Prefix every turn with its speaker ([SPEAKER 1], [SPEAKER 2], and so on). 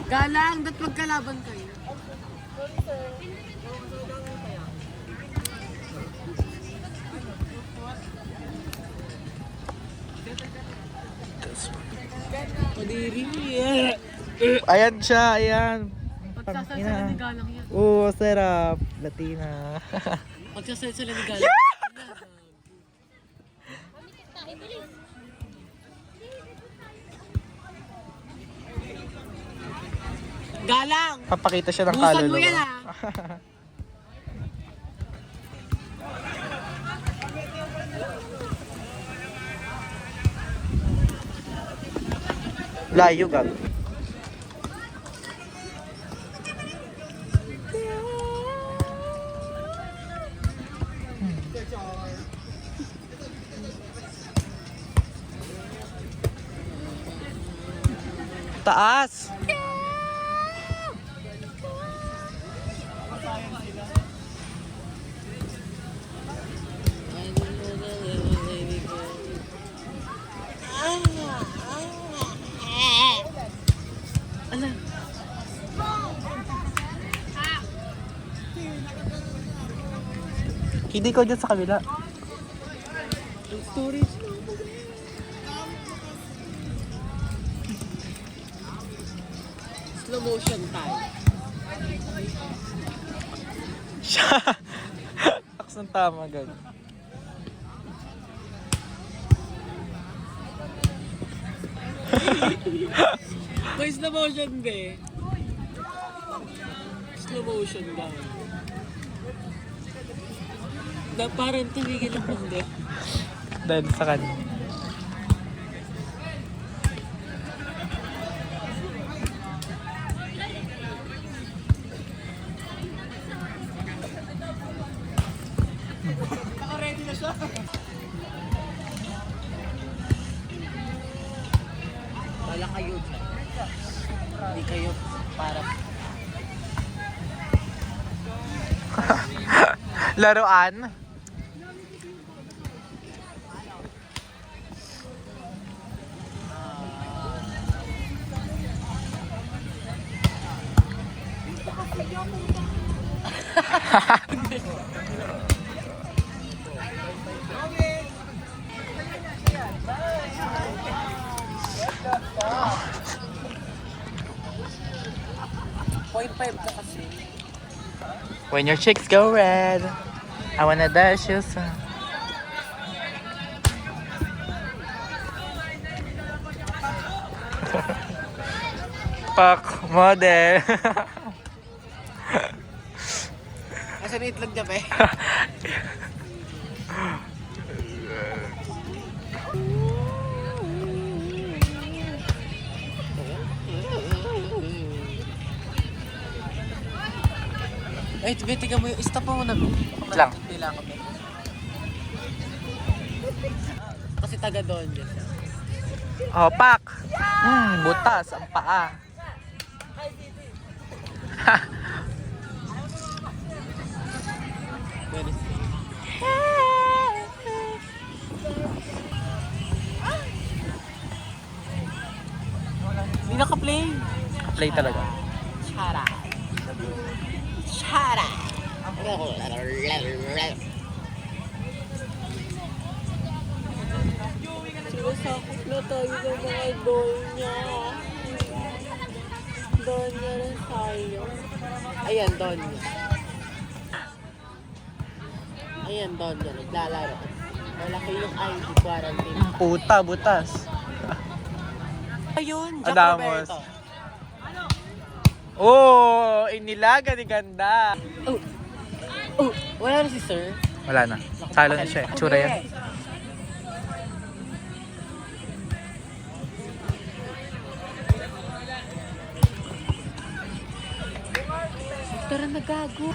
[SPEAKER 1] Galang, ba't magkalaban kayo? Kadiri.
[SPEAKER 2] Ayan siya, ayan.
[SPEAKER 1] Pagsasalsala ni Galang yan.
[SPEAKER 2] Oo, sarap. Latina.
[SPEAKER 1] Pagsasalsala ni Galang. Galang!
[SPEAKER 2] Papakita siya ng
[SPEAKER 1] Busan
[SPEAKER 2] kaluluwa.
[SPEAKER 1] mo yan
[SPEAKER 2] Layo, gago. Taas!
[SPEAKER 1] Ala.
[SPEAKER 2] Hindi ko dyan sa kabila.
[SPEAKER 1] Storage. Slow motion tayo.
[SPEAKER 2] Siya. Taks ng tama, gago.
[SPEAKER 1] May slow motion be. Slow motion ba? Na parang tumigil ang mundo.
[SPEAKER 2] Dahil sa kanya.
[SPEAKER 1] Ready na siya. Wala kayo. Hindi kayo para
[SPEAKER 2] Laruan?
[SPEAKER 1] .5 ka kasi.
[SPEAKER 2] When your cheeks go red, I wanna dash you some. Pak model.
[SPEAKER 1] Asan yung itlog niya pa eh? Ay, tiga mo yung stop mo muna.
[SPEAKER 2] Lang.
[SPEAKER 1] Pila ko. Kasi taga doon din siya.
[SPEAKER 2] Oh, pak. Butas ang paa.
[SPEAKER 1] Very sweet. Hindi naka-play.
[SPEAKER 2] Play talaga.
[SPEAKER 1] Chara. Chara. Sinasakot na tayo ng mga doll niya. Doll niya rin tayo. Ayan, doll niya. Ayan, doll niya. Naglalaro. Malaki yung ID quarantine.
[SPEAKER 2] Puta, butas.
[SPEAKER 1] Ayun, Jack
[SPEAKER 2] Adamos.
[SPEAKER 1] Roberto.
[SPEAKER 2] Oh, inilaga ni ganda.
[SPEAKER 1] Oh, wala na si sir.
[SPEAKER 2] Wala na. Salo na siya. Tsura yan.
[SPEAKER 1] Tara na gago.